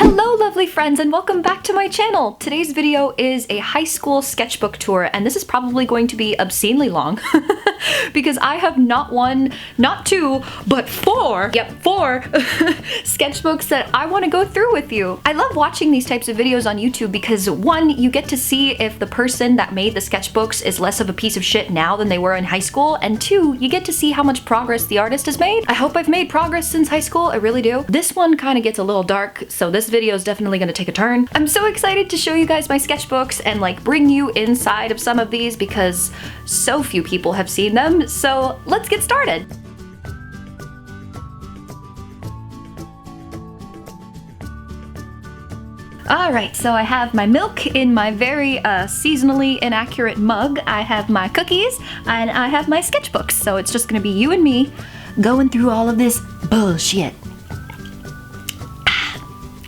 Hello lovely friends and welcome back to my channel! Today's video is a high school sketchbook tour and this is probably going to be obscenely long because I have not one, not two, but four sketchbooks that I want to go through with you. I love watching these types of videos on YouTube because one, you get to see if the person that made the sketchbooks is less of a piece of shit now than they were in high school, and two, you get to see how much progress the artist has made. I hope I've made progress since high school, I really do. This one kind of gets a little dark, so this video is definitely gonna take a turn. I'm so excited to show you guys my sketchbooks and like bring you inside of some of these because so few people have seen them, so let's get started. Alright, so I have my milk in my very seasonally inaccurate mug, I have my cookies, and I have my sketchbooks, so it's just gonna be you and me going through all of this bullshit.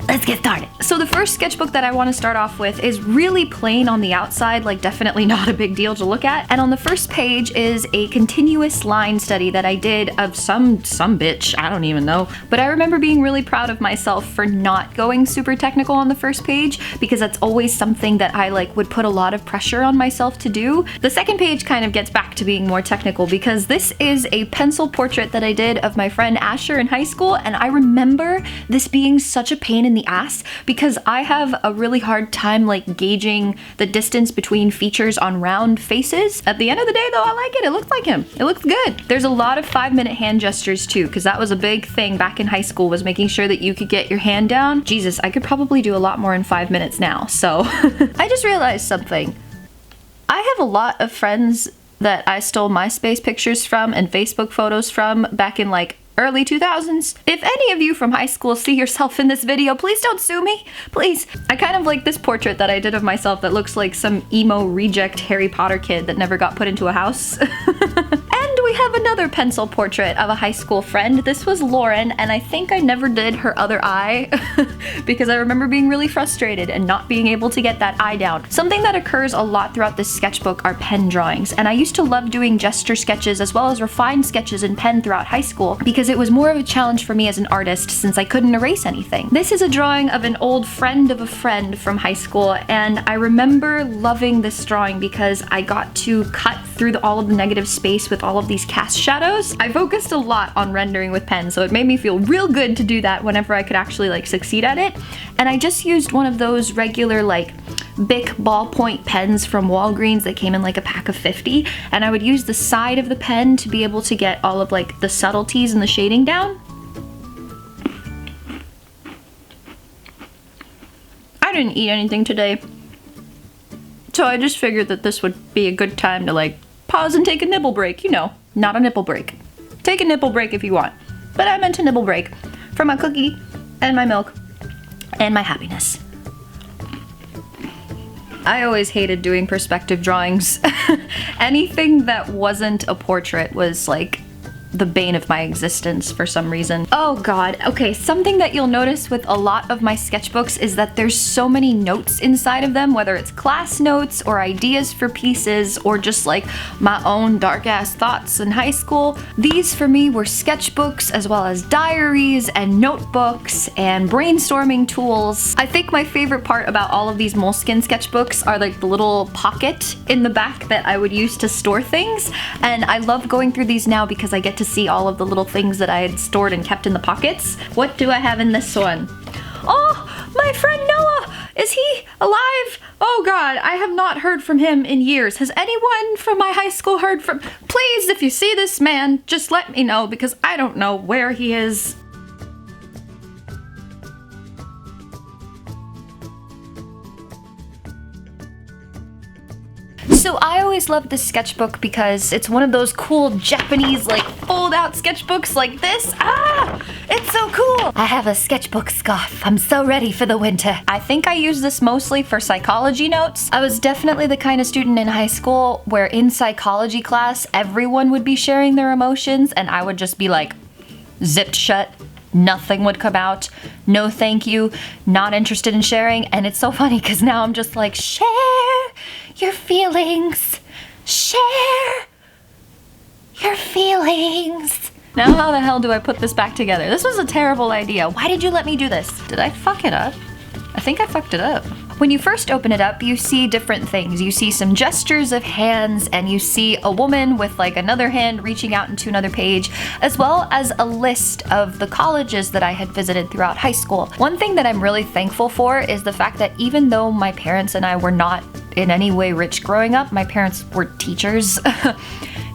Let's get started. So the first sketchbook that I want to start off with is really plain on the outside, like definitely not a big deal to look at. And on the first page is a continuous line study that I did of some bitch, I don't even know. But I remember being really proud of myself for not going super technical on the first page because that's always something that I would put a lot of pressure on myself to do. The second page kind of gets back to being more technical because this is a pencil portrait that I did of my friend Asher in high school, and I remember this being such a pain in the ass because I have a really hard time gauging the distance between features on round faces. At the end of the day though, I like it. It looks like him. It looks good. There's a lot of 5-minute hand gestures too, because that was a big thing back in high school, was making sure that you could get your hand down. Jesus, I could probably do a lot more in 5 minutes now. So I just realized something. I have a lot of friends that I stole MySpace pictures from and Facebook photos from back in early 2000s. If any of you from high school see yourself in this video, please don't sue me, please. I kind of like this portrait that I did of myself that looks like some emo reject Harry Potter kid that never got put into a house. And we have another pencil portrait of a high school friend. This was Lauren, and I think I never did her other eye because I remember being really frustrated and not being able to get that eye down. Something that occurs a lot throughout this sketchbook are pen drawings, and I used to love doing gesture sketches as well as refined sketches in pen throughout high school because it was more of a challenge for me as an artist since I couldn't erase anything. This is a drawing of an old friend of a friend from high school, and I remember loving this drawing because I got to cut through all of the negative space with all of these cast shadows. I focused a lot on rendering with pen, so it made me feel real good to do that whenever I could actually succeed at it. And I just used one of those regular Bic ballpoint pens from Walgreens that came in a pack of 50, and I would use the side of the pen to be able to get all of the subtleties and the shading down. I didn't eat anything today, so I just figured that this would be a good time to pause and take a nibble break, you know, not a nipple break. Take a nipple break if you want, but I meant a nibble break for my cookie and my milk and my happiness. I always hated doing perspective drawings. Anything that wasn't a portrait was the bane of my existence for some reason. Oh god, okay, something that you'll notice with a lot of my sketchbooks is that there's so many notes inside of them, whether it's class notes or ideas for pieces or just my own dark ass thoughts in high school. These for me were sketchbooks as well as diaries and notebooks and brainstorming tools. I think my favorite part about all of these moleskin sketchbooks are the little pocket in the back that I would use to store things, and I love going through these now because I get to see all of the little things that I had stored and kept in the pockets. What do I have in this one? Oh, my friend Noah! Is he alive? Oh god, I have not heard from him in years. Has anyone from my high school heard from? Please, if you see this man, just let me know because I don't know where he is. So I always loved this sketchbook because it's one of those cool Japanese fold-out sketchbooks like this. Ah! It's so cool! I have a sketchbook scarf. I'm so ready for the winter. I think I use this mostly for psychology notes. I was definitely the kind of student in high school where in psychology class everyone would be sharing their emotions and I would just be zipped shut. Nothing would come out. No thank you. Not interested in sharing. And it's so funny because now I'm just share your feelings. Share your feelings. Now how the hell do I put this back together? This was a terrible idea. Why did you let me do this? Did I fuck it up? I think I fucked it up. When you first open it up, you see different things. You see some gestures of hands, and you see a woman with like another hand reaching out into another page, as well as a list of the colleges that I had visited throughout high school. One thing that I'm really thankful for is the fact that even though my parents and I were not in any way rich growing up, my parents were teachers,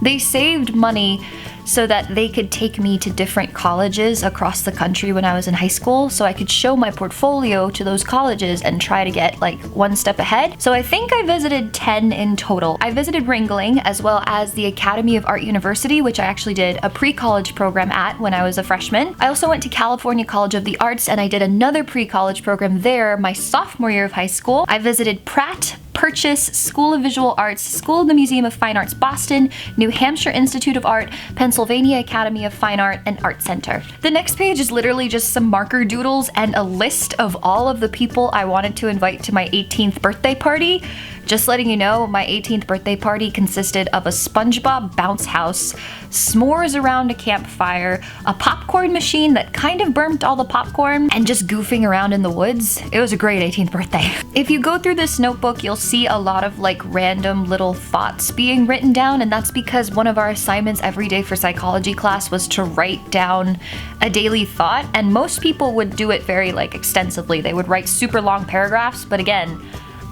they saved money so that they could take me to different colleges across the country when I was in high school, so I could show my portfolio to those colleges and try to get like one step ahead. So I think I visited 10 in total. I visited Ringling, as well as the Academy of Art University, which I actually did a pre-college program at when I was a freshman. I also went to California College of the Arts, and I did another pre-college program there my sophomore year of high school. I visited Pratt, Purchase, School of Visual Arts, School of the Museum of Fine Arts Boston, New Hampshire Institute of Art, Pennsylvania Academy of Fine Art, and Art Center. The next page is literally just some marker doodles and a list of all of the people I wanted to invite to my 18th birthday party. Just letting you know, my 18th birthday party consisted of a SpongeBob bounce house, s'mores around a campfire, a popcorn machine that kind of burnt all the popcorn, and just goofing around in the woods. It was a great 18th birthday. If you go through this notebook, you'll see a lot of like random little thoughts being written down, and that's because one of our assignments every day for psychology class was to write down a daily thought, and most people would do it very like extensively. They would write super long paragraphs, but again,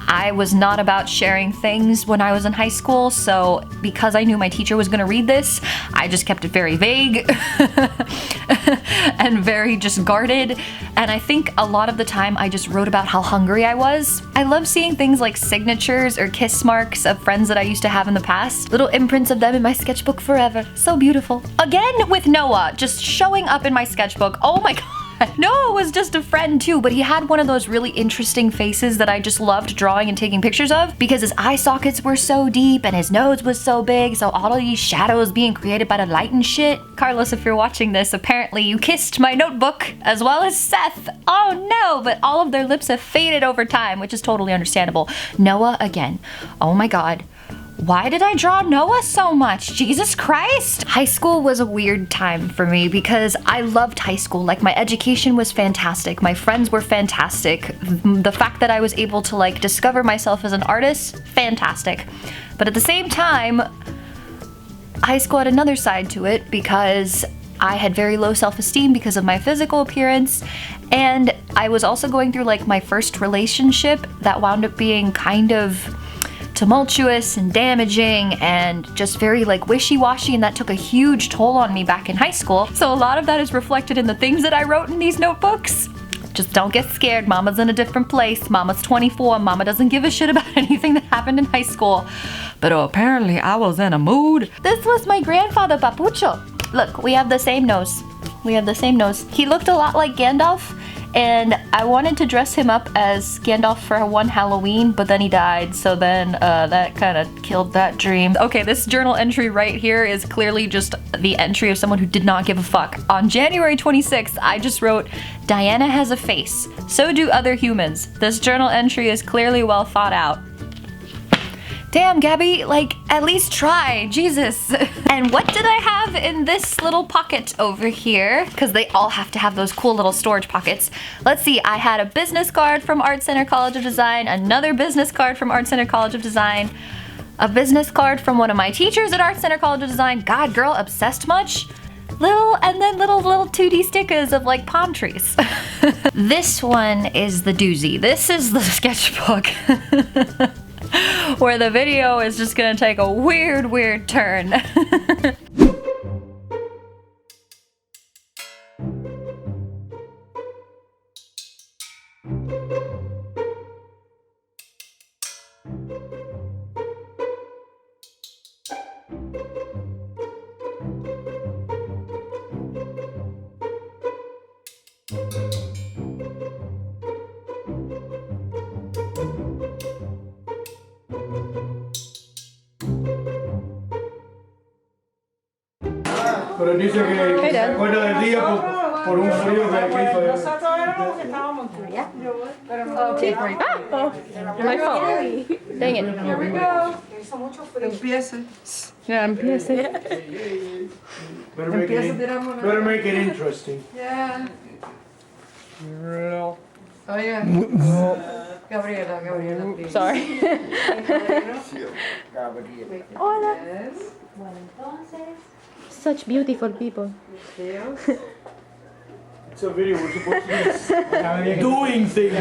I was not about sharing things when I was in high school, so because I knew my teacher was gonna read this, I just kept it very vague and very just guarded, and I think a lot of the time I just wrote about how hungry I was. I love seeing things like signatures or kiss marks of friends that I used to have in the past. Little imprints of them in my sketchbook forever. So beautiful. Again with Noah, just showing up in my sketchbook. Oh my god. Noah was just a friend too, but he had one of those really interesting faces that I just loved drawing and taking pictures of because his eye sockets were so deep and his nose was so big, so all of these shadows being created by the light and shit. Carlos, if you're watching this, apparently you kissed my notebook as well as Seth. Oh no, but all of their lips have faded over time, which is totally understandable. Noah again. Oh my god. Why did I draw Noah so much? Jesus Christ! High school was a weird time for me because I loved high school. Like, my education was fantastic. My friends were fantastic. The fact that I was able to, like, discover myself as an artist, fantastic. But at the same time, high school had another side to it because I had very low self-esteem because of my physical appearance, and I was also going through, like, my first relationship that wound up being kind of tumultuous and damaging and just very like wishy-washy, and that took a huge toll on me back in high school. So a lot of that is reflected in the things that I wrote in these notebooks. Just don't get scared, mama's in a different place. Mama's 24, mama doesn't give a shit about anything that happened in high school. But apparently I was in a mood. This was my grandfather, Papucho. Look, we have the same nose. We have the same nose. He looked a lot like Gandalf, and I wanted to dress him up as Gandalf for one Halloween, but then he died, so then that kind of killed that dream. Okay, this journal entry right here is clearly just the entry of someone who did not give a fuck. On January 26th, I just wrote, Diana has a face. So do other humans. This journal entry is clearly well thought out. Damn, Gaby, like, at least try, Jesus. And what did I have in this little pocket over here? Because they all have to have those cool little storage pockets. Let's see, I had a business card from Art Center College of Design, another business card from Art Center College of Design, a business card from one of my teachers at Art Center College of Design. God, girl, obsessed much? And then little 2D stickers of like palm trees. This one is the doozy. This is the sketchbook. Where the video is just gonna take a weird turn. Pero dice que se acuerda del día Por un frío que aquí fue. Nosotros éramos los que estábamos tú. Pero no. Okay. My fault. Dang it. Here we go. Hizo mucho frío. Empiece. Ya empiece. Better make it interesting. Yeah. Oiga. Gabriela, please. Sorry. Hola. Yes. Such beautiful people. It's a video, we're supposed to be doing things.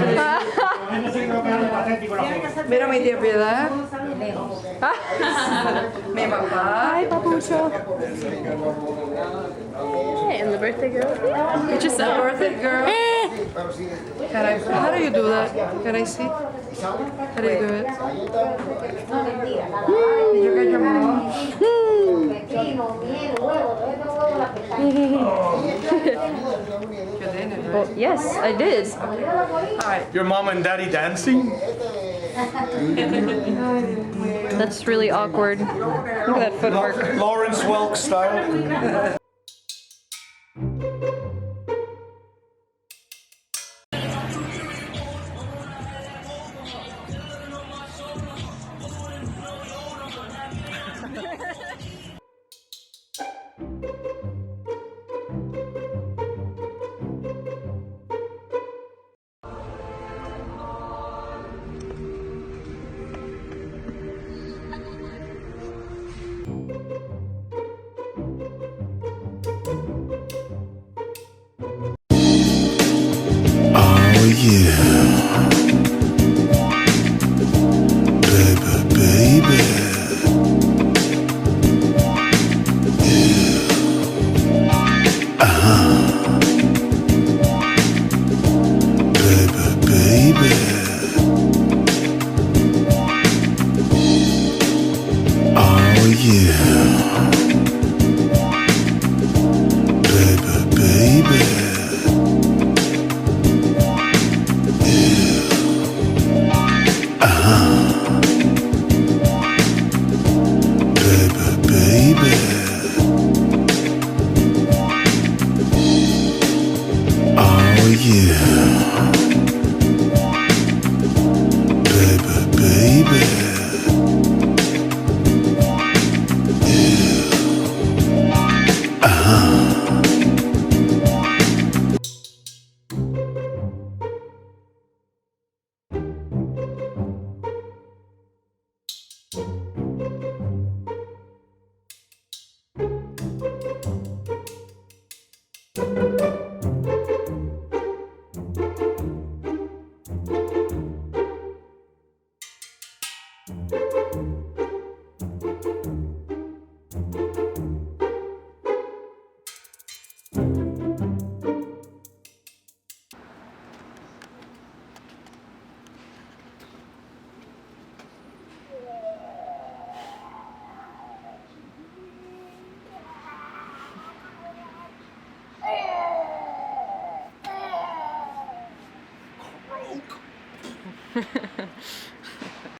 Mira mi tía Piedad. Mi papá. Hi, Papucho. Hey, and the birthday girl. Get yourself. Birthday girl. How do you do that? Can I see? How do you do it? Did you get your mom? You did it, right? Yes, I did. Alright. Your mom and daddy dancing? That's really awkward. Look at that footwork. Lawrence Welk style.